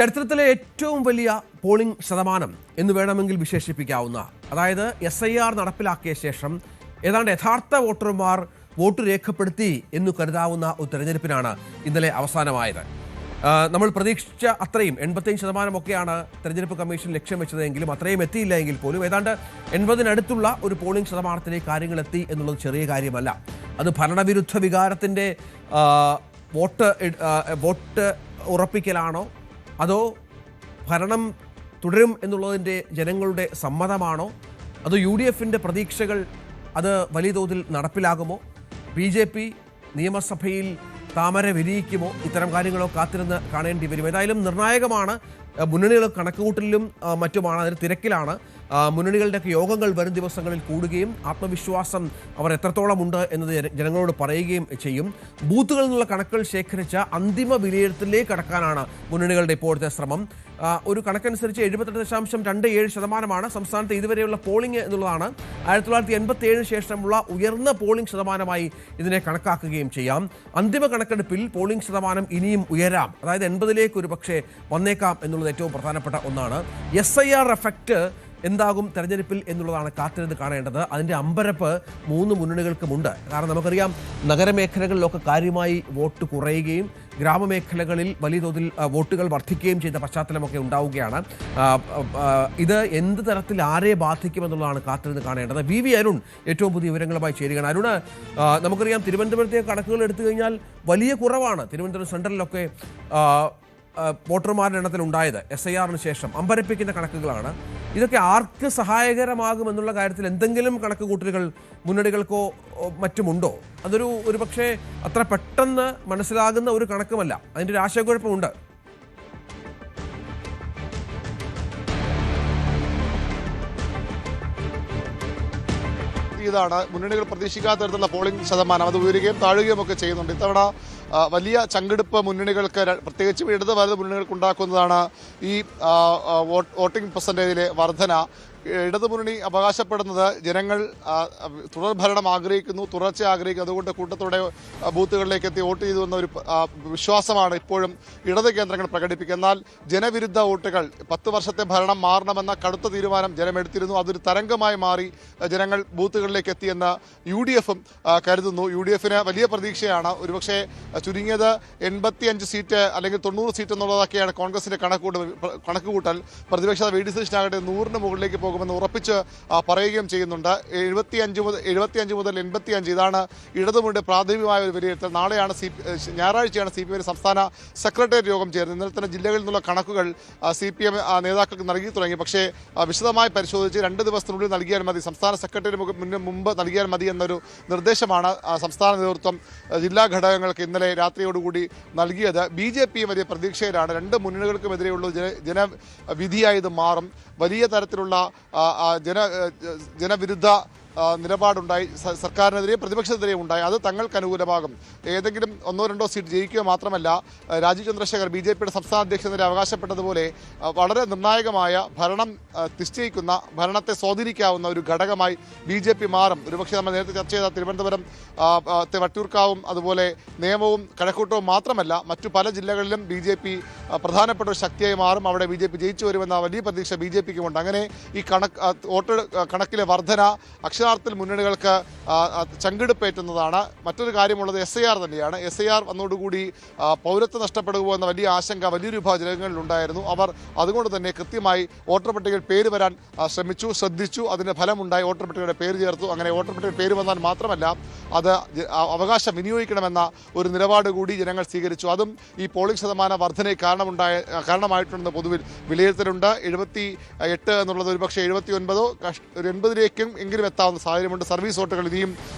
ചരിത്രത്തിലെ ഏറ്റവും വലിയ പോളിംഗ് ശതമാനം എന്ന് വേണമെങ്കിൽ വിശേഷിപ്പിക്കാവുന്ന, അതായത് SIR നടപ്പിലാക്കിയ ശേഷം ഏതാണ്ട് യഥാർത്ഥ വോട്ടർമാർ വോട്ട് രേഖപ്പെടുത്തി എന്ന് കരുതാവുന്ന ഒരു തെരഞ്ഞെടുപ്പിനാണ് ഇന്നലെ അവസാനമായത്. നമ്മൾ പ്രതീക്ഷിച്ച അത്രയും 85% തെരഞ്ഞെടുപ്പ് കമ്മീഷൻ ലക്ഷ്യം വെച്ചതെങ്കിലും അത്രയും എത്തിയില്ല എങ്കിൽ പോലും ഏതാണ്ട് 80-നടുത്തുള്ള ഒരു പോളിംഗ് ശതമാനത്തിലേക്ക് കാര്യങ്ങൾ എത്തി എന്നുള്ളത് ചെറിയ കാര്യമല്ല. അത് ഭരണവിരുദ്ധ വികാരത്തിൻ്റെ വോട്ട് ഉറപ്പിക്കലാണോ, അതോ ഭരണം തുടരും എന്നുള്ളതിൻ്റെ ജനങ്ങളുടെ സമ്മതമാണോ, അതോ UDFൻ്റെ പ്രതീക്ഷകൾ അത് വലിയ തോതിൽ നടപ്പിലാകുമോ, BJP നിയമസഭയിൽ താമര വിരിയിക്കുമോ, ഇത്തരം കാര്യങ്ങളോ കാത്തിരുന്ന് കാണേണ്ടി വരും. ഏതായാലും നിർണായകമാണ്. മുന്നണികൾ കണക്കുകൂട്ടലിലും മറ്റുമാണ്, അതിന് തിരക്കിലാണ്. മുന്നണികളുടെയൊക്കെ യോഗങ്ങൾ വരും ദിവസങ്ങളിൽ കൂടുകയും ആത്മവിശ്വാസം അവർ എത്രത്തോളം ഉണ്ട് എന്നത് ജനങ്ങളോട് പറയുകയും ചെയ്യും. ബൂത്തുകളിൽ നിന്നുള്ള കണക്കുകൾ ശേഖരിച്ച അന്തിമ വിലയിരുത്തലിലേക്ക് കടക്കാനാണ് മുന്നണികളുടെ ഇപ്പോഴത്തെ ശ്രമം. ഒരു കണക്കനുസരിച്ച് 78.27% സംസ്ഥാനത്ത് ഇതുവരെയുള്ള പോളിംഗ് എന്നുള്ളതാണ്. 1987 ശേഷമുള്ള ഉയർന്ന പോളിംഗ് ശതമാനമായി ഇതിനെ കണക്കാക്കുകയും ചെയ്യാം. അന്തിമ കണക്കെടുപ്പിൽ പോളിംഗ് ശതമാനം ഇനിയും ഉയരാം, അതായത് 80-ലേക്ക് ഒരു പക്ഷേ വന്നേക്കാം എന്നുള്ളത് ഏറ്റവും പ്രധാനപ്പെട്ട ഒന്നാണ്. SIR എഫക്റ്റ് എന്താകും തെരഞ്ഞെടുപ്പിൽ എന്നുള്ളതാണ് കാത്തിരുന്ന് കാണേണ്ടത്. അതിൻ്റെ അമ്പരപ്പ് 3 മുന്നണികൾക്കുമുണ്ട്. കാരണം നമുക്കറിയാം, നഗരമേഖലകളിലൊക്കെ കാര്യമായി വോട്ട് കുറയുകയും ഗ്രാമമേഖലകളിൽ വലിയ തോതിൽ വോട്ടുകൾ വർദ്ധിക്കുകയും ചെയ്ത പശ്ചാത്തലമൊക്കെ ഉണ്ടാവുകയാണ്. ഇത് എന്ത് തരത്തിൽ ആരെ ബാധിക്കുമെന്നുള്ളതാണ് കാത്തിരുന്ന് കാണേണ്ടത്. VV അരുൺ ഏറ്റവും പുതിയ വിവരങ്ങളുമായി ചേരുകയാണ്. അരുണ്, നമുക്കറിയാം തിരുവനന്തപുരത്തെ കണക്കുകൾ എടുത്തു കഴിഞ്ഞാൽ വലിയ കുറവാണ് തിരുവനന്തപുരം സെൻട്രലിലൊക്കെ വോട്ടർമാരുടെ എണ്ണത്തിൽ ഉണ്ടായത്. SIRന് ശേഷം അമ്പരപ്പിക്കുന്ന കണക്കുകളാണ്. ഇതൊക്കെ ആർക്ക് സഹായകരമാകുമെന്നുള്ള കാര്യത്തിൽ എന്തെങ്കിലും കണക്ക് കൂട്ടലുകൾ മുന്നണികൾക്കോ മറ്റുമുണ്ടോ? ഒരു പക്ഷേ അത്ര പെട്ടെന്ന് മനസ്സിലാകുന്ന ഒരു കണക്കുമല്ല, അതിൻ്റെ ഒരു ആശയക്കുഴപ്പമുണ്ട്. ഇതാണ് മുന്നണികൾ പ്രതീക്ഷിക്കാത്ത തരത്തിലുള്ള പോളിംഗ് ശതമാനം. അത് ഉയരുകയും താഴുകയും ഒക്കെ ചെയ്യുന്നുണ്ട്. ഇത്തവണ വലിയ ചങ്കെടുപ്പ് മുന്നണികൾക്ക്, പ്രത്യേകിച്ചും ഇടത് വലത് മുന്നണികൾക്ക് ഉണ്ടാക്കുന്നതാണ് ഈ വോട്ടിംഗ് പെർസെൻറ്റേജിലെ വർധന. ഇടതുമുന്നണി അവകാശപ്പെടുന്നത് ജനങ്ങൾ തുടർഭരണം ആഗ്രഹിക്കുന്നു, തുടർച്ച ആഗ്രഹിക്കുന്നു, അതുകൊണ്ട് കൂട്ടത്തോടെ ബൂത്തുകളിലേക്ക് എത്തി വോട്ട് ചെയ്തു എന്ന ഒരു വിശ്വാസമാണ് ഇപ്പോഴും ഇടത് കേന്ദ്രങ്ങൾ പ്രകടിപ്പിക്കുക. എന്നാൽ ജനവിരുദ്ധ വോട്ടുകൾ, 10 വർഷത്തെ ഭരണം മാറണമെന്ന കടുത്ത തീരുമാനം ജനമെടുത്തിരുന്നു. അതൊരു തരംഗമായി മാറി ജനങ്ങൾ ബൂത്തുകളിലേക്ക് എത്തിയെന്ന് UDFും കരുതുന്നു. UDFന് വലിയ പ്രതീക്ഷയാണ്. ഒരുപക്ഷെ ചുരുങ്ങിയത് 85 സീറ്റ് അല്ലെങ്കിൽ 90 സീറ്റ് എന്നുള്ളതൊക്കെയാണ് കോൺഗ്രസിൻ്റെ കണക്കുകൂട്ടൽ. പ്രതിപക്ഷ VD സതീശനാകട്ടെ 100-ന് മുകളിലേക്ക് പോകുമെന്ന് ഉറപ്പിച്ച് പറയുകയും ചെയ്യുന്നുണ്ട്. 75 മുതൽ 85, ഇതാണ് ഇടതുമുന്നണിയുടെ പ്രാഥമികമായ ഒരു വിലയിരുത്തൽ. നാളെയാണ് ഞായറാഴ്ചയാണ് CPM സംസ്ഥാന സെക്രട്ടേറിയറ്റ് യോഗം ചേരുന്നത്. ഇന്നലെ തന്നെ ജില്ലകളിൽ നിന്നുള്ള കണക്കുകൾ CPM നേതാക്കൾക്ക് നൽകി തുടങ്ങി. പക്ഷേ വിശദമായി പരിശോധിച്ച് 2 ദിവസത്തിനുള്ളിൽ നൽകിയാൽ മതി, സംസ്ഥാന സെക്രട്ടേറിയറ്റ് മുമ്പ് നൽകിയാൽ മതി എന്നൊരു നിർദ്ദേശമാണ് സംസ്ഥാന നേതൃത്വം ജില്ലാ ഘടകങ്ങൾക്ക് ഇന്നലെ രാത്രിയോടുകൂടി നൽകിയത്. BJP വലിയ പ്രതീക്ഷയിലാണ്. 2 മുന്നണികൾക്കുമെതിരെയുള്ള ജനവിധിയായി ഇത് മാറും. വലിയ തരത്തിലുള്ള ജനവിരുദ്ധ നിലപാടുണ്ടായി, സർക്കാരിനെതിരെയും പ്രതിപക്ഷത്തിനെതിരെയും ഉണ്ടായി. അത് തങ്ങൾക്ക് അനുകൂലമാകും. ഏതെങ്കിലും 1-2 സീറ്റ് ജയിക്കുക മാത്രമല്ല, രാജീവ് ചന്ദ്രശേഖർ BJPയുടെ സംസ്ഥാന അധ്യക്ഷനെതിരെ അവകാശപ്പെട്ടതുപോലെ വളരെ നിർണായകമായ ഭരണം നിശ്ചയിക്കുന്ന, ഭരണത്തെ സ്വാധീനിക്കാവുന്ന ഒരു ഘടകമായി BJP മാറും. ഒരുപക്ഷെ നമ്മൾ നേരത്തെ ചർച്ച ചെയ്ത തിരുവനന്തപുരം വട്ടിയൂർക്കാവും അതുപോലെ നേമവും കഴക്കൂട്ടവും മാത്രമല്ല, മറ്റു പല ജില്ലകളിലും BJP പ്രധാനപ്പെട്ട ഒരു ശക്തിയായി മാറും. അവിടെ BJP ജയിച്ചു വരുമെന്ന വലിയ പ്രതീക്ഷ BJPക്കുമുണ്ട്. അങ്ങനെ ഈ വോട്ട് കണക്കിലെ വർധന അക്ഷരാർത്ഥത്തിൽ മുന്നണികൾക്ക് ചങ്കിടുപ്പേറ്റുന്നതാണ്. മറ്റൊരു കാര്യമുള്ളത് SIR തന്നെയാണ്. SIR വന്നതോടുകൂടി പൗരത്വം നഷ്ടപ്പെടുമോ എന്ന വലിയ ആശങ്ക വലിയൊരു വിഭാഗം ജനങ്ങളിലുണ്ടായിരുന്നു. അവർ അതുകൊണ്ട് തന്നെ കൃത്യമായി വോട്ടർ പട്ടികയിൽ പേര് വരാൻ ശ്രദ്ധിച്ചു. അതിന് ഫലമുണ്ടായി. വോട്ടർ പട്ടികയുടെ പേര് ചേർത്തു. അങ്ങനെ വോട്ടർ പട്ടികയിൽ പേര് വന്നാൽ മാത്രമല്ല, അത് അവകാശം വിനിയോഗിക്കണമെന്ന ഒരു നിലപാട് കൂടി ജനങ്ങൾ സ്വീകരിച്ചു. അതും ഈ പോളിംഗ് ശതമാന വർധനയ്ക്ക് കാരണമായിട്ടുണ്ടെന്ന് പൊതുവിൽ വിലയിരുത്തലുണ്ട്. 78 എന്നുള്ളത് ഒരുപക്ഷെ 79 ഒരു 80-ലേക്കും എങ്കിലും എത്താവുന്ന സാഹചര്യമുണ്ട്. സർവീസ് വോട്ടുകൾ ഇനിയും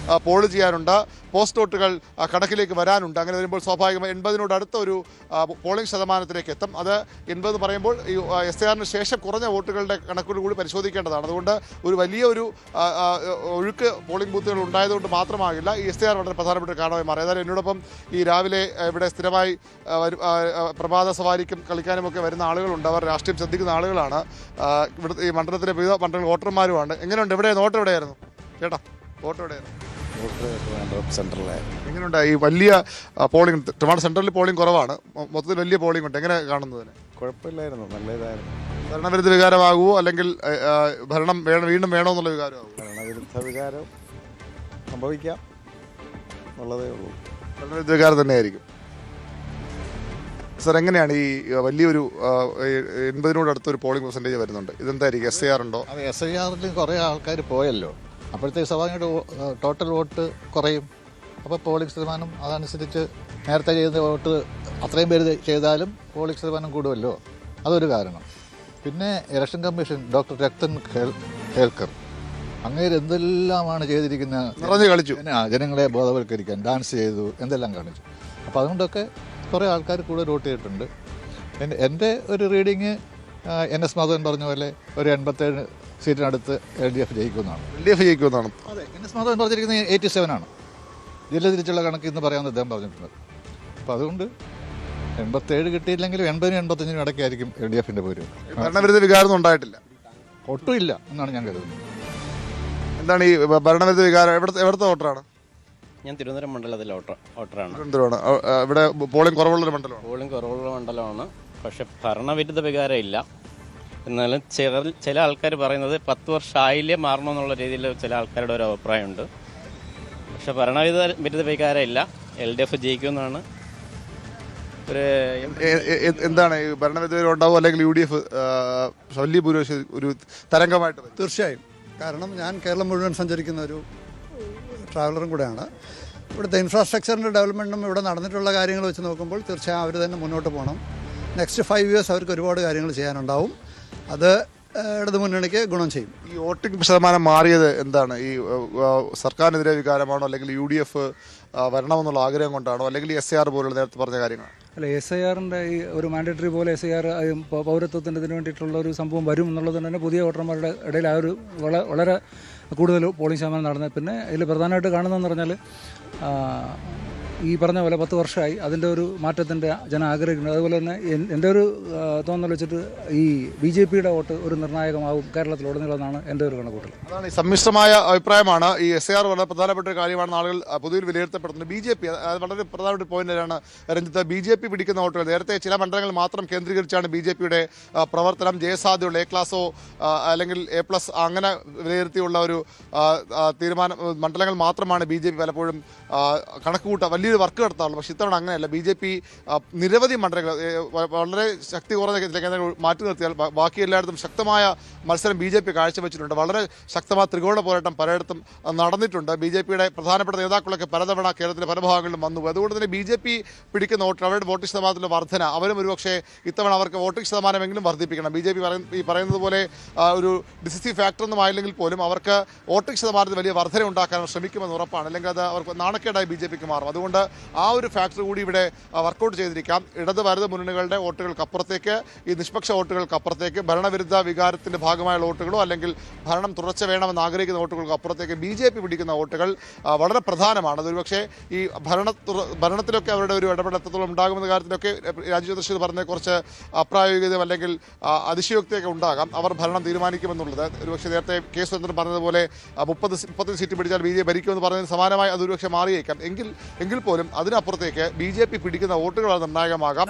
പോൾ ചെയ്യാനുണ്ട്. പോസ്റ്റ് വോട്ടുകൾ കണക്കിലേക്ക് വരാനുണ്ട്. അങ്ങനെ വരുമ്പോൾ സ്വാഭാവികമായി 80-നോട് അടുത്ത ഒരു പോളിംഗ് ശതമാനത്തിലേക്ക് എത്തും. അത് 80 പറയുമ്പോൾ ഈ SIRന് ശേഷം കുറഞ്ഞ വോട്ടുകളുടെ കണക്കുകൾ കൂടി പരിശോധിക്കേണ്ടതാണ്. അതുകൊണ്ട് ഒരു വലിയൊരു ഒഴുക്ക് പോളിംഗ് ബൂത്തുകൾ ഉണ്ടായതുകൊണ്ട് മാത്രമാകില്ല ഈ SIR വളരെ പ്രധാനപ്പെട്ട ഒരു കാരണമായി മാറി. ഏതായാലും എന്നോടൊപ്പം ഈ രാവിലെ ഇവിടെ സ്ഥിരമായി പ്രഭാത സവാരിക്കും കളിക്കാനുമൊക്കെ വരുന്ന ആളുകളുണ്ട്. അവർ രാഷ്ട്രീയം ശ്രദ്ധിക്കുന്ന ആളുകളാണ്. ഇവിടെ ഈ മണ്ഡലത്തിലെ വിവിധ മണ്ഡലങ്ങൾ വോട്ടർമാരുമാണ്. എങ്ങനെയുണ്ട്? എവിടെയായിരുന്നു വോട്ട്? എവിടെയായിരുന്നു ചേട്ടാ? വോട്ട് എവിടെയായിരുന്നു? സെൻറ്ററിലെ എങ്ങനെയുണ്ട് ഈ വലിയ പോളിംഗ്? ട്രിവാൻഡ്രം സെൻട്രലിൽ പോളിംഗ് കുറവാണ്, മൊത്തത്തിൽ വലിയ പോളിംഗ് ഉണ്ട്. എങ്ങനെ കാണുന്നതിന്? കുഴപ്പമില്ലായിരുന്നു, നല്ല ഇതായിരുന്നു. ഭരണവിരുദ്ധ വികാരമാകുമോ അല്ലെങ്കിൽ ഭരണം വീണ്ടും വേണോ എന്നുള്ള വികാരമാകുമോ? ഭരണവിരുദ്ധ വികാരം സംഭവിക്കാം എന്നുള്ളതേ ഉള്ളൂ. ഭരണവിരുദ്ധ വികാരം തന്നെയായിരിക്കും. സാർ, എങ്ങനെയാണ് ഈ വലിയൊരു 80-നോട് അടുത്തൊരു പോളിംഗ് പെർസെൻറ്റേജ് വരുന്നുണ്ട്, ഇതെന്തായിരിക്കും? SIR ഉണ്ടോ? അത് SIRൽ കുറേ ആൾക്കാർ പോയല്ലോ, അപ്പോഴത്തേക്ക് സ്വാഭാവികമായിട്ട് ടോട്ടൽ വോട്ട് കുറയും. അപ്പോൾ പോളിംഗ് ശതമാനം അതനുസരിച്ച് നേരത്തെ ചെയ്ത വോട്ട് അത്രയും പേര് ചെയ്താലും പോളിംഗ് ശതമാനം കൂടുമല്ലോ, അതൊരു കാരണം. പിന്നെ election commission doctor Rathan Kelkar അങ്ങേര് എന്തെല്ലാമാണ് ചെയ്തിരിക്കുന്നത്. നിറഞ്ഞു കളിച്ചു, ജനങ്ങളെ ബോധവൽക്കരിക്കാൻ ഡാൻസ് ചെയ്തു, എന്തെല്ലാം കാണിച്ചു. അപ്പോൾ അതുകൊണ്ടൊക്കെ കുറേ ആൾക്കാർ കൂടുതൽ വോട്ട് ചെയ്തിട്ടുണ്ട്. എൻ്റെ ഒരു റീഡിങ് NS മാധവൻ പറഞ്ഞ പോലെ ഒരു 87 സീറ്റിനടുത്ത് LDF ജയിക്കുമെന്നാണ്. LDF ജയിക്കുമെന്നാണ്? അതെ, NS മാധവൻ പറഞ്ഞിരിക്കുന്നത് 87 ജില്ല തിരിച്ചുള്ള കണക്ക് ഇന്ന് പറയാമെന്ന് അദ്ദേഹം പറഞ്ഞിട്ടുണ്ട്. അപ്പോൾ അതുകൊണ്ട് 87 കിട്ടിയില്ലെങ്കിലും 80-85 ഇടയ്ക്കായിരിക്കും LDFൻ്റെ പോരും. ഭരണവിരുദ്ധ വികാരമൊന്നും ഉണ്ടായിട്ടില്ല, ഒട്ടും ഇല്ല എന്നാണ് ഞാൻ കരുതുന്നത്. എന്താണ് ഈ ഭരണവിരുദ്ധ വികാരം? എവിടുത്തെ വോട്ടറാണ്? ഞാൻ തിരുവനന്തപുരം മണ്ഡലത്തിലെ വോട്ടറാണ്. തിരുവനന്തപുരമാണ്. ഇവിടെ പോളിംഗ് കുറവുള്ളൊരു മണ്ഡലമാണ്. പോളിംഗ് കുറവുള്ള മണ്ഡലമാണ്, പക്ഷെ ഭരണവിരുദ്ധ വികാരം ഇല്ല. എന്നാലും ചില ആൾക്കാർ പറയുന്നത് 10 വർഷമായില്ലേ മാറണമെന്നുള്ള രീതിയിൽ ചില ആൾക്കാരുടെ ഒരു അഭിപ്രായമുണ്ട്. പക്ഷെ ഭരണവിരുദ്ധ വികാരം ഇല്ല, LDF ജയിക്കുമെന്നാണ് ഒരു. എന്താണ് ഈ ഭരണവിരുദ്ധ വികാരം ഉണ്ടാവും അല്ലെങ്കിൽ UDF വലിയ ഭൂരിപക്ഷം ഒരു തരംഗമായിട്ട്? തീർച്ചയായും. കാരണം ഞാൻ കേരളം മുഴുവൻ സഞ്ചരിക്കുന്ന ഒരു ട്രാവലറും കൂടെയാണ്. ഇവിടുത്തെ ഇൻഫ്രാസ്ട്രക്ചറിൻ്റെ ഡെവലപ്മെൻറ്റും ഇവിടെ നടന്നിട്ടുള്ള കാര്യങ്ങൾ വെച്ച് നോക്കുമ്പോൾ തീർച്ചയായും അവർ തന്നെ മുന്നോട്ട് പോകണം. നെക്സ്റ്റ് 5 years അവർക്ക് ഒരുപാട് കാര്യങ്ങൾ ചെയ്യാനുണ്ടാവും. അത് ഇടതു മുന്നണിക്ക് ഗുണം ചെയ്യും. ഈ വോട്ടിംഗ് ശതമാനം മാറിയത് എന്താണ്? ഈ സർക്കാരിനെതിരെ വികാരമാണോ അല്ലെങ്കിൽ UDF വരണമെന്നുള്ള ആഗ്രഹം കൊണ്ടാണോ അല്ലെങ്കിൽ SIR പോലുള്ള നേരത്തെ പറഞ്ഞ കാര്യങ്ങൾ? അല്ല, SIRൻ്റെ ഈ ഒരു മാൻഡേറ്ററി പോലെ SIR പൗരത്വത്തിൻ്റെ ഇതിന് വേണ്ടിയിട്ടുള്ള ഒരു സംഭവം വരും എന്നുള്ളത് തന്നെ പുതിയ വോട്ടർമാരുടെ ഇടയിൽ ആ ഒരു വളരെ കൂടുതൽ പോളിംഗ് ശതമാനം നടന്നത്. പിന്നെ ഇതിൽ പ്രധാനമായിട്ട് കാണുന്നതെന്ന് പറഞ്ഞാൽ ഈ പറഞ്ഞ പോലെ 10 വർഷമായി അതിൻ്റെ ഒരു മാറ്റത്തിൻ്റെ ജനം ആഗ്രഹിക്കുന്നത്. അതുപോലെ തന്നെ എൻ്റെ ഒരു തോന്നൽ വെച്ചിട്ട് ഈ BJPയുടെ വോട്ട് ഒരു നിർണായകമാവും കേരളത്തിലുടനീളമെന്നാണ് എൻ്റെ ഒരു കണക്കൂട്ടൽ. അതാണ് ഈ സമ്മിശ്രമായ അഭിപ്രായമാണ്. ഈ SIR വളരെ പ്രധാനപ്പെട്ട ഒരു കാര്യമാണെന്ന് ആളുകൾ പൊതുവിൽ വിലയിരുത്തപ്പെടുന്നത്. BJP അത് വളരെ പ്രധാനപ്പെട്ട പോയിന്റാണ് രഞ്ജിത്ത്. BJP പിടിക്കുന്ന വോട്ടുകൾ നേരത്തെ ചില മണ്ഡലങ്ങൾ മാത്രം കേന്ദ്രീകരിച്ചാണ് BJPയുടെ പ്രവർത്തനം. ജയസാധ്യതയുള്ള A ക്ലാസോ അല്ലെങ്കിൽ A+ അങ്ങനെ വിലയിരുത്തിയുള്ള ഒരു തീരുമാനം മണ്ഡലങ്ങൾ മാത്രമാണ് BJP പലപ്പോഴും കണക്കുകൂട്ട വലിയൊരു വർക്ക് നടത്താറുള്ളൂ. പക്ഷേ ഇത്തവണ അങ്ങനെയല്ല. BJP നിരവധി മണ്ഡലങ്ങൾ വളരെ ശക്തി കുറഞ്ഞ കേന്ദ്രങ്ങൾ മാറ്റി നിർത്തിയാൽ ബാക്കി എല്ലായിടത്തും ശക്തമായ മത്സരം BJP കാഴ്ചവെച്ചിട്ടുണ്ട്. വളരെ ശക്തമായ ത്രികോണ പോരാട്ടം പലയിടത്തും നടന്നിട്ടുണ്ട്. BJPയുടെ പ്രധാനപ്പെട്ട നേതാക്കളൊക്കെ പലതവണ കേരളത്തിലെ പല ഭാഗങ്ങളിലും വന്നു. അതുകൊണ്ട് തന്നെ BJP പിടിക്കുന്ന വോട്ട് അവരുടെ വോട്ടിംഗ് ശതമാനത്തിൻ്റെ വർധന അവരും ഒരുപക്ഷെ ഇത്തവണ അവർക്ക് വോട്ടിംഗ് ശതമാനമെങ്കിലും വർദ്ധിപ്പിക്കണം. BJP ഈ പറയുന്നത് പോലെ ഒരു ഡിസിസീവ് ഫാക്ടറൊന്നും ആയില്ലെങ്കിൽ പോലും അവർക്ക് വോട്ടിംഗ് ശതമാനത്തിൽ വലിയ വർധന ഉണ്ടാക്കാൻ ശ്രമിക്കുമെന്ന് ഉറപ്പാണ്. അല്ലെങ്കിൽ അത് അവർക്ക് നാണക്കേടായി BJPക്ക് മാറും. അതുകൊണ്ട് ആ ഒരു ഫാക്ടർ കൂടി ഇവിടെ വർക്കൗട്ട് ചെയ്തിരിക്കാം. ഇടത് വലത് മുന്നണികളുടെ വോട്ടുകൾക്കപ്പുറത്തേക്ക് ഈ നിഷ്പക്ഷ വോട്ടുകൾക്കപ്പുറത്തേക്ക് ഭരണവിരുദ്ധ വികാരത്തിൻ്റെ ഭാഗമായുള്ള വോട്ടുകളോ അല്ലെങ്കിൽ ഭരണം തുടർച്ച വേണമെന്ന് ആഗ്രഹിക്കുന്ന വോട്ടുകൾക്ക് അപ്പുറത്തേക്ക് BJP പിടിക്കുന്ന വോട്ടുകൾ വളരെ പ്രധാനമാണ്. അതൊരുപക്ഷെ ഈ ഭരണത്തിലൊക്കെ അവരുടെ ഒരു ഇടപെടലത്തോളം ഉണ്ടാകുമെന്ന കാര്യത്തിലൊക്കെ രാജീവ് ചന്ദ്രശേഖർ പറഞ്ഞ കുറച്ച് അപ്രായോഗികതയും അല്ലെങ്കിൽ അതിശയോക്തിയൊക്കെ ഉണ്ടാകാം. അവർ ഭരണം തീരുമാനിക്കുമെന്നുള്ളത് ഒരുപക്ഷെ നേരത്തെ K. സുരേന്ദ്രൻ പറഞ്ഞതുപോലെ 30 സീറ്റ് പിടിച്ചാൽ BJP ഭരിക്കുമെന്ന് പറഞ്ഞതിന് സമാനമായി അതൊരുപക്ഷെ മാറിയേക്കാം. എങ്കിൽ പോലും അതിനപ്പുറത്തേക്ക് BJP പിടിക്കുന്ന വോട്ടുകൾ നിർണായകമാകാം.